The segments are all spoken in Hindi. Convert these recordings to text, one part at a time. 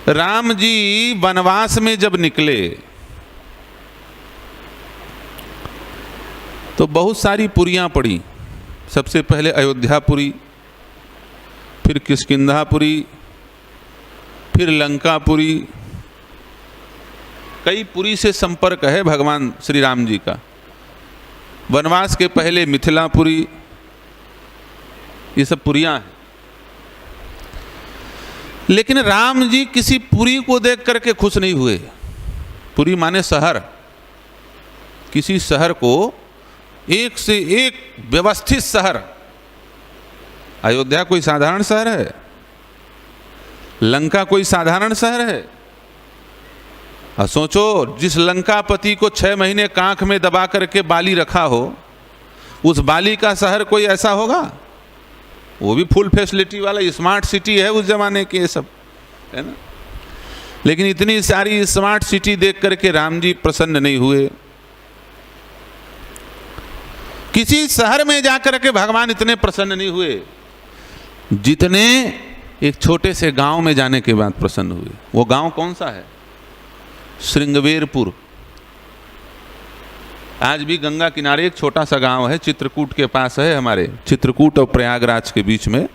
राम जी वनवास में जब निकले तो बहुत सारी पुरियां पड़ी। सबसे पहले अयोध्यापुरी, फिर किष्किंधापुरी, फिर लंकापुरी। कई पुरी से संपर्क है भगवान श्री राम जी का। वनवास के पहले मिथिलापुरी, ये सब पुरियां हैं। लेकिन राम जी किसी पुरी को देख करके खुश नहीं हुए। पुरी माने शहर। किसी शहर को, एक से एक व्यवस्थित शहर। अयोध्या कोई साधारण शहर है? लंका कोई साधारण शहर है? और सोचो, जिस लंकापति को 6 महीने कांख में दबा करके बाली रखा हो, उस बाली का शहर कोई ऐसा होगा? वो भी फुल फैसिलिटी वाला स्मार्ट सिटी है उस जमाने के, सब है ना। लेकिन इतनी सारी स्मार्ट सिटी देख करके राम जी प्रसन्न नहीं हुए। किसी शहर में जाकर के भगवान इतने प्रसन्न नहीं हुए जितने एक छोटे से गांव में जाने के बाद प्रसन्न हुए। वो गांव कौन सा है? श्रृंगवेरपुर। आज भी गंगा किनारे एक छोटा सा गांव है, चित्रकूट के पास है, हमारे चित्रकूट और प्रयागराज के बीच में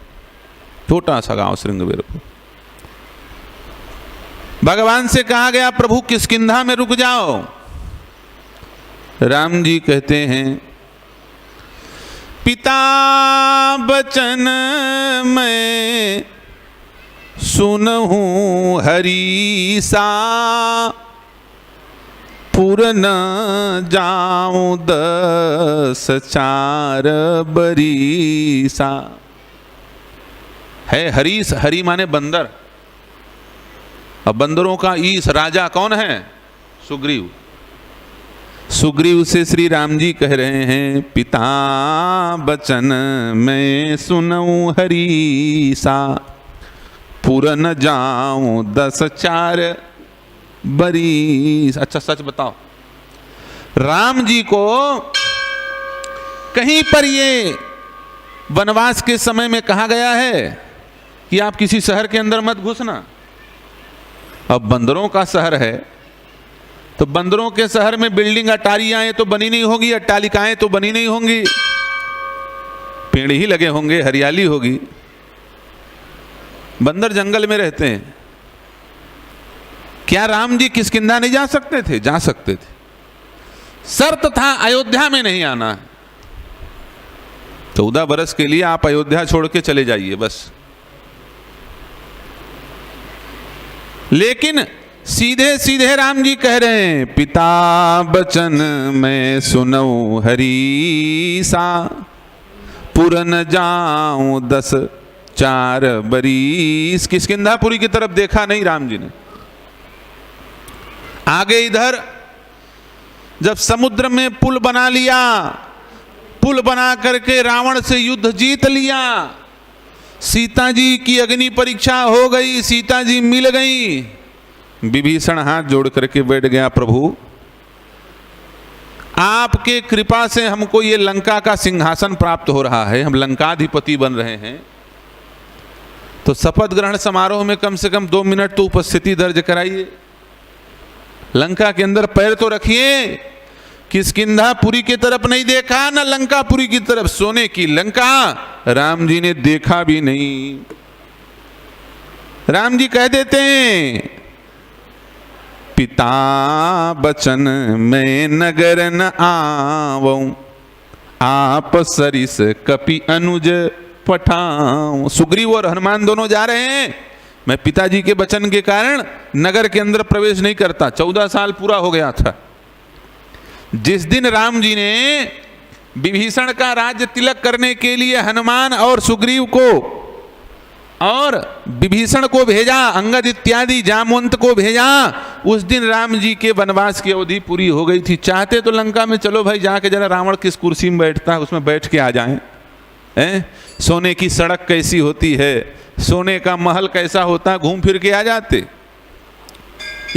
छोटा सा गांव श्रृंगवेरपुर। भगवान से कहा गया, प्रभु किष्किंधा में रुक जाओ। राम जी कहते हैं, पिता बचन मैं सुनहूं हरीसा, पुर न जाऊं 10 4 बरीसा। है हरीस, हरी माने बंदर। अब बंदरों का ईश राजा कौन है? सुग्रीव। सुग्रीव से श्री राम जी कह रहे हैं, पिता बचन मैं सुनऊं हरीसा, पुर न जाऊं 10 4 बरीस। अच्छा सच बताओ, राम जी को कहीं पर ये वनवास के समय में कहा गया है कि आप किसी शहर के अंदर मत घुसना? अब बंदरों का शहर है तो बंदरों के शहर में बिल्डिंग अटारियां तो बनी नहीं होगी, अट्टालिकाएं तो बनी नहीं होंगी, पेड़ ही लगे होंगे, हरियाली होगी। बंदर जंगल में रहते हैं। क्या राम जी किष्किंधा नहीं जा सकते थे? जा सकते थे। शर्त था अयोध्या में नहीं आना है। 14 बरस के लिए आप अयोध्या छोड़ के चले जाइए बस। लेकिन सीधे सीधे राम जी कह रहे हैं, पिता बचन मैं सुनऊं हरीसा, पुर न जाऊं 10 4 बरीस। किष्किंधापुरी की तरफ देखा नहीं राम जी ने। आगे इधर जब समुद्र में पुल बना लिया, पुल बना करके रावण से युद्ध जीत लिया, सीता जी की अग्नि परीक्षा हो गई, सीता जी मिल गई। विभीषण हाथ जोड़ करके बैठ गया, प्रभु आपके कृपा से हमको ये लंका का सिंहासन प्राप्त हो रहा है, हम लंकाधिपति बन रहे हैं, तो शपथ ग्रहण समारोह में कम से कम 2 मिनट तो उपस्थिति दर्ज कराइए। लंका के अंदर पैर तो रखिए। किष्किंधापुरी की तरफ नहीं देखा, ना लंकापुरी की तरफ। सोने की लंका राम जी ने देखा भी नहीं। राम जी कह देते हैं, पिता बचन मैं नगर न आवऊं, आप सरिस कपि अनुज पठाऊं। सुग्रीव और हनुमान दोनों जा रहे हैं, मैं पिताजी के वचन के कारण नगर के अंदर प्रवेश नहीं करता। 14 साल पूरा हो गया था। जिस दिन राम जी ने विभीषण का राज्य तिलक करने के लिए हनुमान और सुग्रीव को और विभीषण को भेजा, अंगद इत्यादि जामवंत को भेजा, उस दिन राम जी के वनवास की अवधि पूरी हो गई थी। चाहते तो लंका में चलो भाई, जाके जरा रावण किस कुर्सी में बैठता है उसमें बैठ के आ जाएं। सोने की सड़क कैसी होती है, सोने का महल कैसा होता, घूम फिर के आ जाते।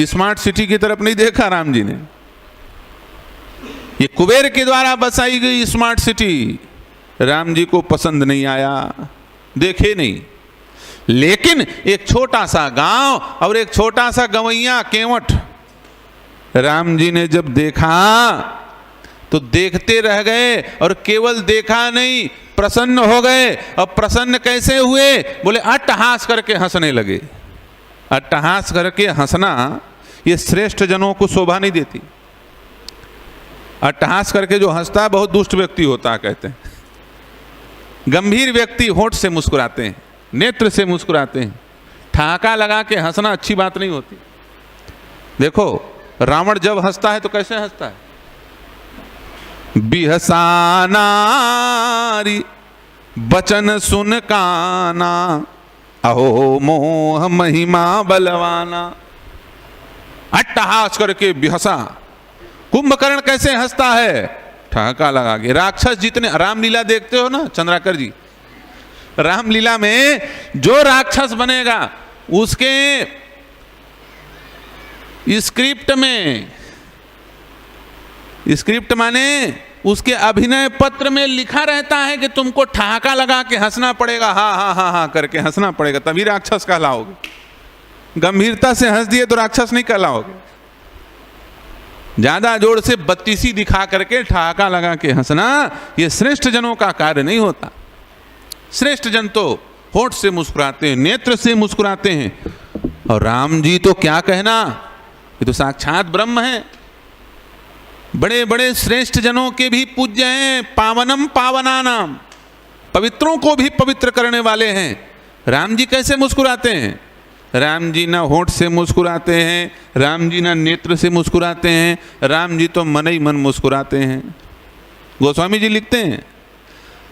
स्मार्ट सिटी की तरफ नहीं देखा राम जी ने। ये कुबेर के द्वारा बसाई गई स्मार्ट सिटी राम जी को पसंद नहीं आया, देखे नहीं। लेकिन एक छोटा सा गांव और एक छोटा सा गवैया केवट, राम जी ने जब देखा तो देखते रह गए, और केवल देखा नहीं, प्रसन्न हो गए। अब प्रसन्न कैसे हुए? बोले अट्टहास करके हंसने लगे। अट्टहास करके हंसना ये श्रेष्ठ जनों को शोभा नहीं देती। अट्टहास करके जो हंसता है बहुत दुष्ट व्यक्ति होता है, कहते हैं। गंभीर व्यक्ति होठ से मुस्कुराते हैं, नेत्र से मुस्कुराते हैं। ठहाका लगा के हंसना अच्छी बात नहीं होती। देखो रावण जब हंसता है तो कैसे हंसता है? बिहसा नारी बचन सुन काना, अहो मोह महिमा बलवाना। अट्टहास करके बिहसा। कुंभकर्ण कैसे हंसता है? ठहाका लगा के। राक्षस जितने, रामलीला देखते हो ना चंद्राकर जी, रामलीला में जो राक्षस बनेगा उसके स्क्रिप्ट में, स्क्रिप्ट माने उसके अभिनय पत्र में लिखा रहता है कि तुमको ठहाका लगा के हंसना पड़ेगा, हा हा हा हा करके हंसना पड़ेगा, तभी राक्षस कहलाओगे। गंभीरता से हंस दिए तो राक्षस नहीं कहलाओगे। ज्यादा जोर से बत्तीसी दिखा करके ठहाका लगा के हंसना ये श्रेष्ठ जनों का कार्य नहीं होता। श्रेष्ठ जन तो होठ से मुस्कुराते हैं, नेत्र से मुस्कुराते हैं। और राम जी तो क्या कहना, ये तो साक्षात ब्रह्म है। बड़े बड़े श्रेष्ठ जनों के भी पूज्य हैं। पावनम पावनानाम, पवित्रों को भी पवित्र करने वाले हैं। राम जी कैसे मुस्कुराते हैं? राम जी ना होठ से मुस्कुराते हैं, राम जी ना नेत्र से मुस्कुराते हैं, राम जी तो मन ही मन मुस्कुराते हैं। गोस्वामी जी लिखते हैं,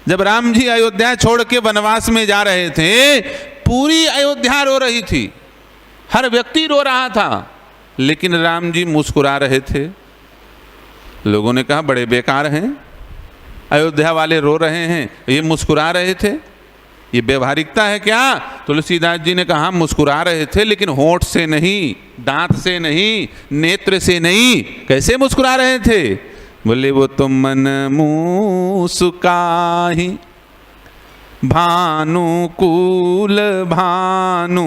जब राम जी अयोध्या छोड़ के वनवास में जा रहे थे, पूरी अयोध्या रो रही थी, हर व्यक्ति रो रहा था, लेकिन राम जी मुस्कुरा रहे थे। लोगों ने कहा बड़े बेकार हैं, अयोध्या वाले रो रहे हैं, ये मुस्कुरा रहे थे, ये व्यवहारिकता है क्या? तुलसीदास जी ने कहा मुस्कुरा रहे थे, लेकिन होठ से नहीं, दांत से नहीं, नेत्र से नहीं। कैसे मुस्कुरा रहे थे? बोले वो तो मन मुस्काहि भानुकूल भानु,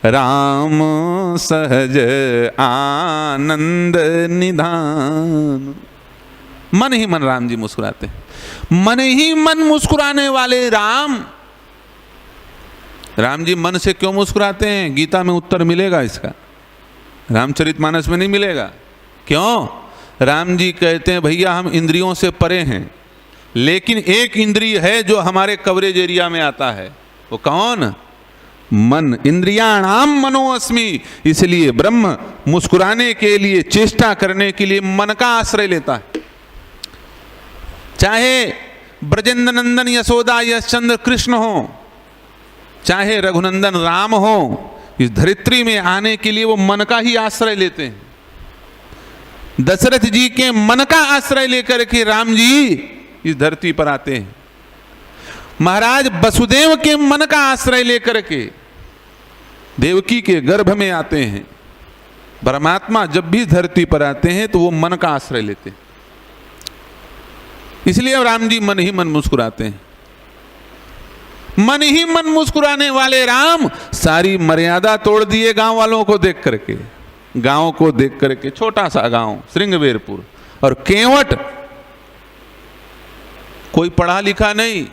राम सहज आनंद निधान। मन ही मन राम जी मुस्कुराते हैं। मन ही मन मुस्कुराने वाले राम, राम जी मन से क्यों मुस्कुराते हैं? गीता में उत्तर मिलेगा इसका, रामचरितमानस में नहीं मिलेगा। क्यों? राम जी कहते हैं भैया हम इंद्रियों से परे हैं, लेकिन एक इंद्रिय है जो हमारे कवरेज एरिया में आता है। वो कौन? मन। इंद्रियाणाम मनोअस्मि। इसलिए ब्रह्म मुस्कुराने के लिए, चेष्टा करने के लिए मन का आश्रय लेता है। चाहे ब्रजेंद्र नंदन यशोदा यशचंद्र कृष्ण हो, चाहे रघुनंदन राम हो, इस धरित्री में आने के लिए वो मन का ही आश्रय लेते हैं। दशरथ जी के मन का आश्रय लेकर के राम जी इस धरती पर आते हैं। महाराज वसुदेव के मन का आश्रय लेकर के देवकी के गर्भ में आते हैं। परमात्मा जब भी धरती पर आते हैं तो वो मन का आश्रय लेते हैं। इसलिए राम जी मन ही मन मुस्कुराते हैं। मन ही मन मुस्कुराने वाले राम सारी मर्यादा तोड़ दिए गांव वालों को देख करके। गांव को देख करके, छोटा सा गांव श्रृंगवेरपुर, और केवट, कोई पढ़ा लिखा नहीं,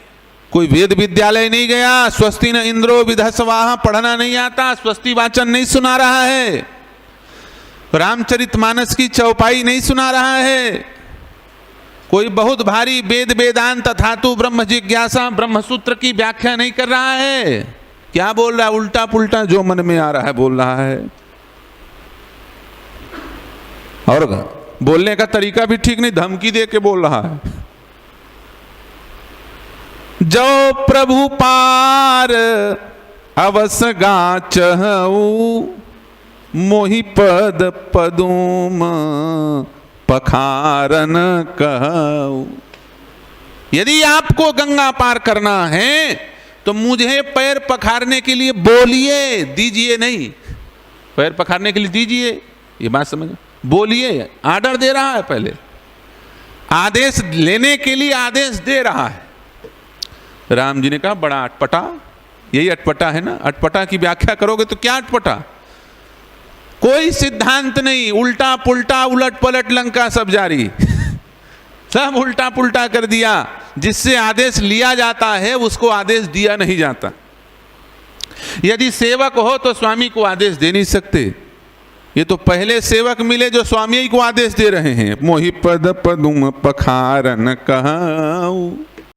कोई वेद विद्यालय नहीं गया, स्वस्ति न इंद्रो विधस्वाहा पढ़ना नहीं आता, स्वस्ति वाचन नहीं सुना रहा है, रामचरितमानस की चौपाई नहीं सुना रहा है, कोई बहुत भारी वेद वेदांत धातु ब्रह्म जिज्ञासा ब्रह्मसूत्र की व्याख्या नहीं कर रहा है। क्या बोल रहा है? उल्टा पुल्टा जो मन में आ रहा है बोल रहा है। और बोलने का तरीका भी ठीक नहीं, धमकी दे के बोल रहा है। जो प्रभु पार अवस गाचहु, मोहि पद पदुम पखारन कहू। यदि आपको गंगा पार करना है तो मुझे पैर पखारने के लिए बोलिए, दीजिए नहीं। पैर पखारने के लिए दीजिए, ये बात समझ, बोलिए। आर्डर दे रहा है, पहले आदेश लेने के लिए आदेश दे रहा है। राम जी ने कहा बड़ा अटपटा, यही अटपटा है ना। अटपटा की व्याख्या करोगे तो क्या अटपटा, कोई सिद्धांत नहीं, उल्टा पुल्टा उलट पलट लंका सब जारी सब उल्टा पुल्टा कर दिया। जिससे आदेश लिया जाता है उसको आदेश दिया नहीं जाता। यदि सेवक हो तो स्वामी को आदेश दे नहीं सकते। ये तो पहले सेवक मिले जो स्वामी को आदेश दे रहे हैं। मोहि पद पदुम पखारन कहूँ,